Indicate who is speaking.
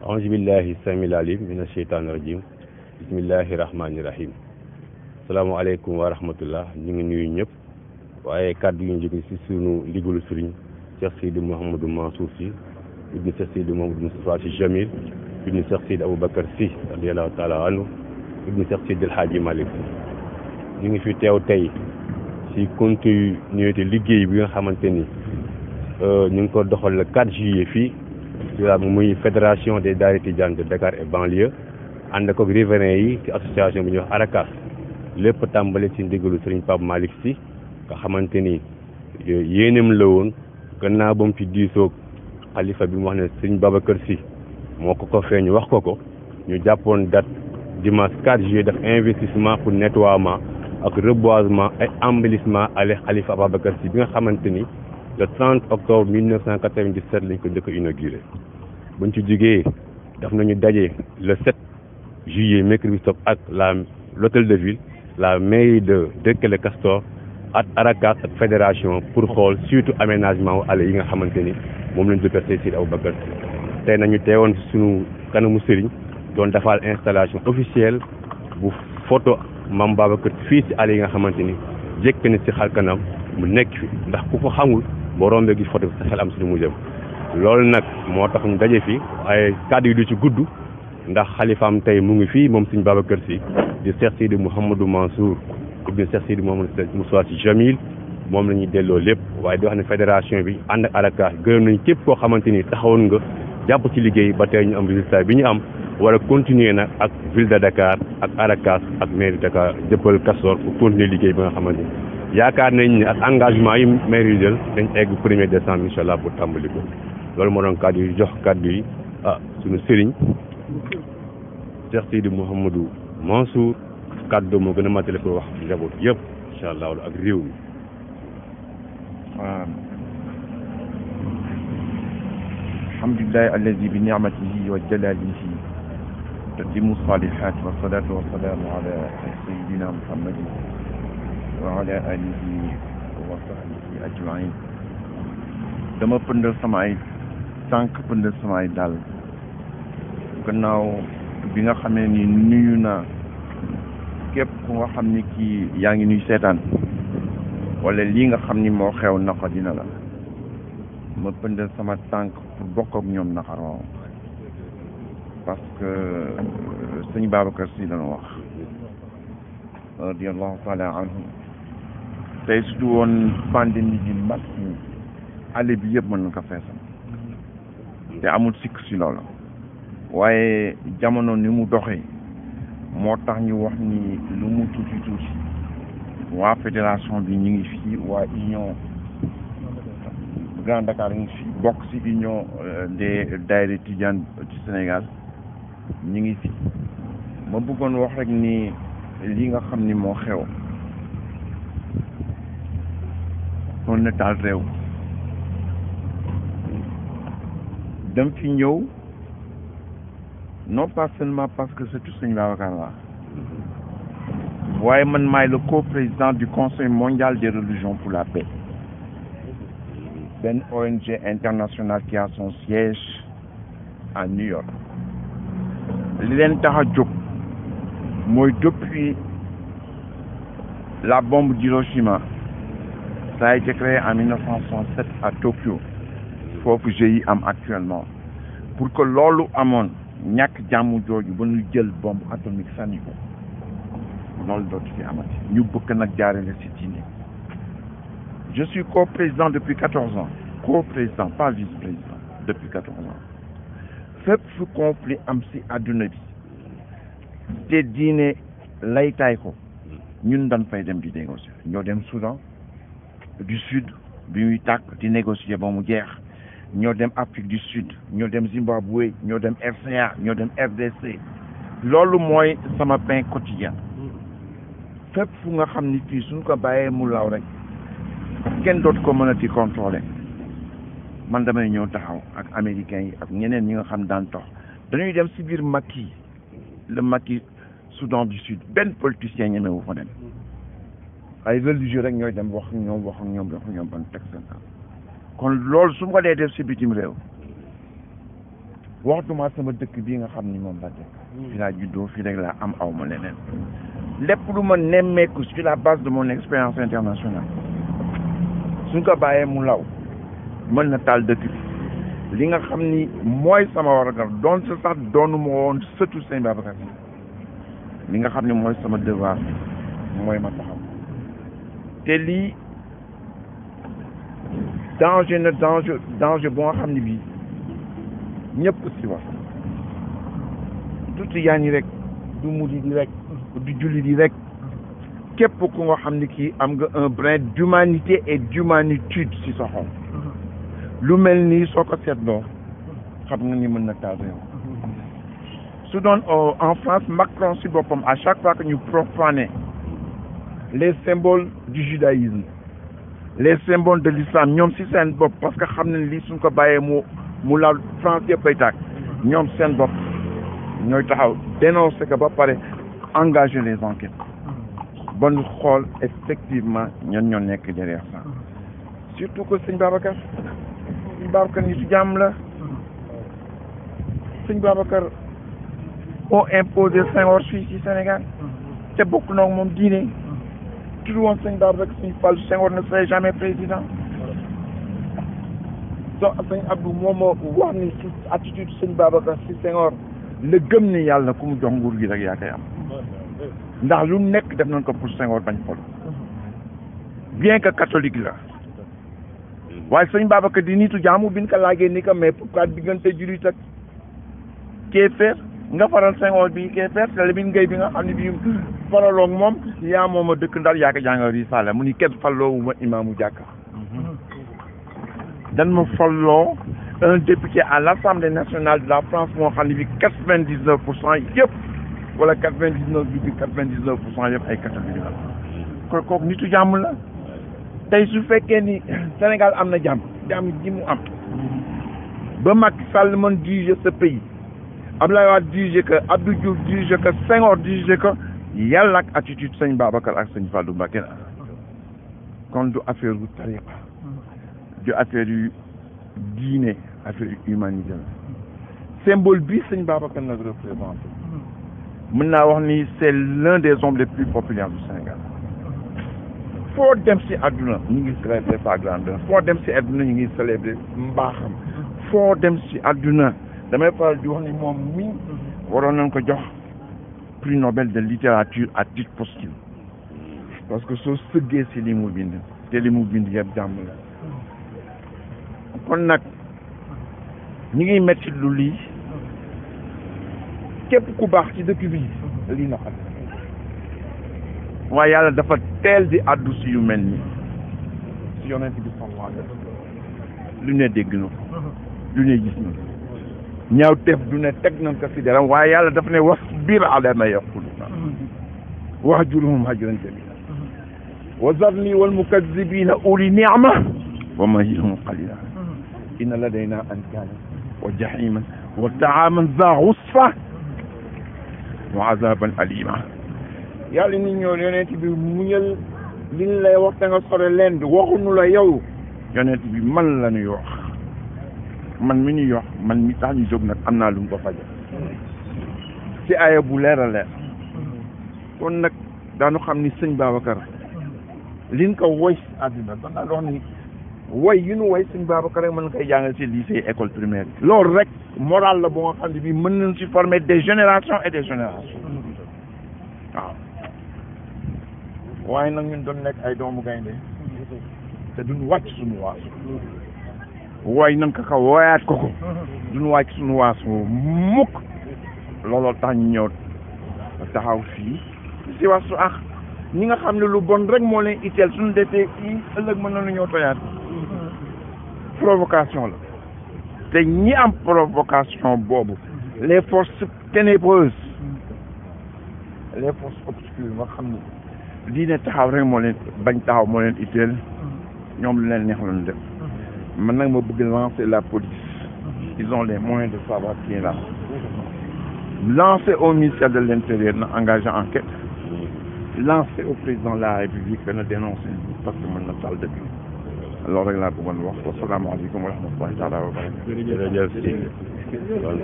Speaker 1: auzu billahi samil alim mina sheytaani rajim bismillahi rahmaani rahim salaamaaleykum wa rahmatullah ñu ngi nuyu ñëpp waaye kàddu yu ñu jóge si sunu ndigalu sëriñ Cheikh Seydi Mouhamadou Mansour Sy ibnu Cheikh Seydi Mouhamadou Moustapha Sy Jamil ibnu Cheikh Seydi Aboubacar Sy radiyallahu taala anhu ibnu Cheikh Seydi El Hadji Malick ñu ngi fi teew tey si continuité liggéey bi nga xamante ni ñu ngi ko doxal le 4 juillet fii muy fédération des daayira tidianes de Dakar et banlieue ànd ak riverains yi ci association bi ñuy wax ARACAS lépp tàmbali ci ndigalu Serigne Pape Malick Sy nga xamante ni yéenem la woon gannaaw ba mu ci diisoog xalifa bi mu wax ne Serigne Babacar Sy moo ko feeñu wax ko ñu jàppoon date dimanche 4 juillet def investissement pour nettoiement ak reboisement et embellissement ale xalifa Ababacar Sy bi nga xamante ni le 30 octobre 1997 lañ ko njëkk a inauguré buñ ci jógee daf nañu daje le 7 juillet mercredi stop ak l'hôtel de ville la mairie de Derklé Castor ak ARACAS ak fédération pour xool surtout aménagement wu allées yi nga xamante ni moom lañ jëkkër Seydi Aboubacar Sy tey nañu teewoon ci sunu kanamu sëriñ doon defal installation officielle bu photo Mame Babacar fii ci allées yi nga xamante ni jekk na ci xar kanam mu nekk fi ndax ku ko xamul boo rombee gis photo bi sa xel am si lu mu jëm loolu nag moo tax ñu daje fi waaye kàddu yi du ci gudd ndax xalifaam tey mu ngi fii moom Serigne Babacar Sy di Cheikh Seydi Mouhamadou Mansour ibn Cheikh Seydi Mouhamadou Moustapha Sy Jamil moom la ñuy delloo lépp waaye di wax ne fédération bi ànd ak ARACAS gërëm nañ képp koo xamante ni taxawoon nga jàpp ci liggéey ba tey ñu am résultat bi ñu am war a continuer nag ak ville de Dakar ak ARACAS ak mairie Dakar jëppal Castor pour continuer liggéey bi nga xamante ni yaakaar nañ ne ak engagement yi maire yi jël dañ egg 1er décembre incha allah pour tàmbali ko loolu moo doon kàddu yi jox kàddu yi suñu sëriñ Cheikh Seydi Mouhamadou Mansour kàddu moo gën a matale pour wax njaboot yëpp incha allah ak réew mi.
Speaker 2: waaw alhamdulillahi alladi bi ni'matihi wa jalalihi tatimu salihat wa salatu wa salamu ala sayyidina muhammadin wa ala alihi wa sahbihi ajmain dama pëndal sama ay tànk pëndal sama ay dàll gannaaw bi nga xamee ni nuyu naa képp ku nga xam ni kii yaa ngi nuy seetaan wala lii nga xam ni moo xew naqar dina la ma pëndal sama tànk pour bokk ak ñoom naqar waaw parce que sëñ Babacar Sy dana wax radiyallahu taala anhu tey su du woon pandémie bi mag ñi àll bi yëpp mën na ko feesal te amul sikk si loolu waaye jamono ni mu doxee moo tax ñu wax ni lu mu tuuti tuuti waa fédération bi ñu ngi fii waa union Grand Dakar ñu ngi fii bokk ci union des daayira tidianes du Sénégal ñu ngi fii ma bëggoon wax rek ni li nga xam ni moo xew doon na taal réew dem fi ñëw non pas seulement parce que c'est tout Serigne Babacar la waaye man maay le co-président du Conseil mondial des religions pour la paix benn ONG internationale qui a son siège à New York li leen tax a jóg mooy depuis la bombe d'Hiroshima ça a été créé en 1967 à Tokyo foofu GIE am actuellement pour que loolu amoon ñàkk jàmm jooju ba ñu jël bombe atomique sànni ko loolu dootu fi amati ñu bëgg nag jaarale ci diine je suis co-président depuis 14 ans co-président pas vice-président depuis 14 ans fépp fu conflit am ci àdduna bi te diine laytaay ko ñun dañ fay dem di négocier ñoo dem Soudan du Sud bi muy tàkk di négocier ba mu jeex ñoo dem Afrique du Sud ñoo dem Zimbabwe ñoo dem RCA ñoo dem RDC loolu mooy sama pain quotidien fépp fu nga xam ni fii suñ ko bàyyee mu law rek kenn dootu ko mën a di contrôler man damay ñëw taxaw ak américains yi ak ñeneen ñi nga xam daan tox dañuy dem ci biir Maki le Maki Soudan du Sud benn politicien ñemewu fa dem ay religieux rek ñooy dem wax ak ñoom ban teg seen kon loolu su ma ko dee def ci bitim réew waxtuma sama dëkk bii nga xam ni moom la dëkk fi laa juddoo fii rek laa am aw ma leneen lépp lu ma nemmeeku sur la base de mon expérience internationale suñ ko bàyyee mu law mën na taal dëkk bi li nga xam ni mooy sama warugar doon sa sax doonu ma woon sëtu Sëñ Babacar li nga xam ne mooy sama devoir mooy ma taxaw te lii danger na danger boo nga xam ne bii ñëpp si wax du tijaan yi rek du murid yi rek du jullit yi rek képp ku nga xam ne kii am nga un brin d'humanité et d'humanitude si sa xol lu mel nii soo ko seetloo xam nga ni mën na taal réew su doon en France Macron si boppam à chaque fois que ñu profaner les symboles du judaïsme les symboles de l'islam ñoom si seen bopp parce que xam ne lii suñ ko bàyyee mu laal France yëpp ay tàkk ñoom seen bopp ñooy taxaw dénoncer que ba pare engager les enquêtes ba ñu xool effectivement ñan ñoo nekk derrière ça surtout que Sëñ Babacar nitu jàmm la Sëñ Babacar moo imposé Senghor fii ci Sénégal te bokk na moom diine tudd woon Sëñ Babacar Sëñ Fall Senghor ne serait jamais président donc Sëñ Abdou moom moo wax ni ci attitude Sëñ Babacar si Senghor la gëm ni yàlla ku mu jox nguur gi rek yaa koy am ndax lu nekk def nañ ko pour Senghor bañ fol bien que catholique la waaye Sëñ Babacar di nitu jaamu bi ñu ko laajee ni ko mais pourquoi diggante jullit ak kéefeer nga faral Senghor bi kéefeer te Lamine Gueye bi nga xam ne bii faraloog moom yaa moom a dëkk Ndar yaa ko jàngal risaala mu ni kenn falloowu ma imaamu jàkka dan ma falloo un député à l'Assemblée nationale de la France moo xam ne bi 99% yëpp wala 99,99% yëpp ay catholique la kon kooku nitu jàmm la tey su fekkee ni Sénégal am na jàmm ji mu am ba Macky Sall mën diriger ce pays Abdoulaye Wade diriger que Abdou Diouf diriger que Senghor diriger que yàlla ak attitude Sëñ Babacar ak Sëñ Fallou Mbacké la kon du affaire yu tariqa du affaire yu diine affaire yu humanité la symbole bi Sëñ Babacar nag représenté mën naa wax ni c'est l'un des hommes les plus populaires du Sénégal foo dem si àdduna ñu ngi célébrer sa grandeur foo dem si àdduna ñu ngi célébrer mbaaxam foo dem si àdduna damay faral di wax ni moom mi waroon nañ ko jox prix Nobel de littérature à titre posthume parce que soo sëggee si li mu bind te li mu bind yëpp jàmm la kon nag ñu ngi metti lu lii képp ku baax ci dëkk bi lii na xam waaye yàlla dafa teel di addu si yu mel ni si yonent bi sallallahu alayhi wa sallam lu ne dégg na ko lu ne gis na ñaaw teef du ne teg nañ ko si deram waaye yàlla dafa ne wasbir ala ma yaquluna wahjurhum hajran jamila wa zarni wal mukazzibina uli ni'ma wa mahilhum qalila inna ladayna ankana wa jahiman wa ta'aman za ghusfa wa azaban alima yàlla nit ñoo yonent bi muñal li ñu lay wax te nga sore leen bi waxuñu la yow yonent bi man la ñuy wax man mi ñuy wax man mi tax ñu jóg nag am naa lu mu ko faje ci aaya bu leer a leer kon nag daanu xam ni Sëñ Babacar liñ ko woy si àdduna dañ daan wax ni woy yu nu woy Sëñ Babacar rek mën na koy jàngal ci lycée école primaire bi loolu rek moral la boo nga xam ne bi mën nañ ci former des générations et des générations waaw waaye nag ñun doon nekk ay doomu gaynde te duñ wàcc suñu waasu wooy nan ko wooyaat ko duñ wàcc suñu waasu mukk looloo tax ñu ñëw taxaw fii si waasu ñi nga xam ne lu bon rek moo leen itteel suñu defee kii ëllëg mën nañu ñëw toyaat provocation la te ñi am provocation boobu les forces ténébreuses les forces obscures nga xam ne lii ne taxaw rek moo leen bañ taxaw moo leen itteel ñoom lu leen neex la ñu def man nag ma bëgg lancer la police ils ont les moyens de savoir qui est là lancer au ministère de l'Intérieur na engagé enquête lancer au président de la République na dénoncer parce que mën na taal dëkk loolu rek laa bëggoon wax wasalaamaaleykum wa rahmatullahi taala wa barakatuh
Speaker 1: kon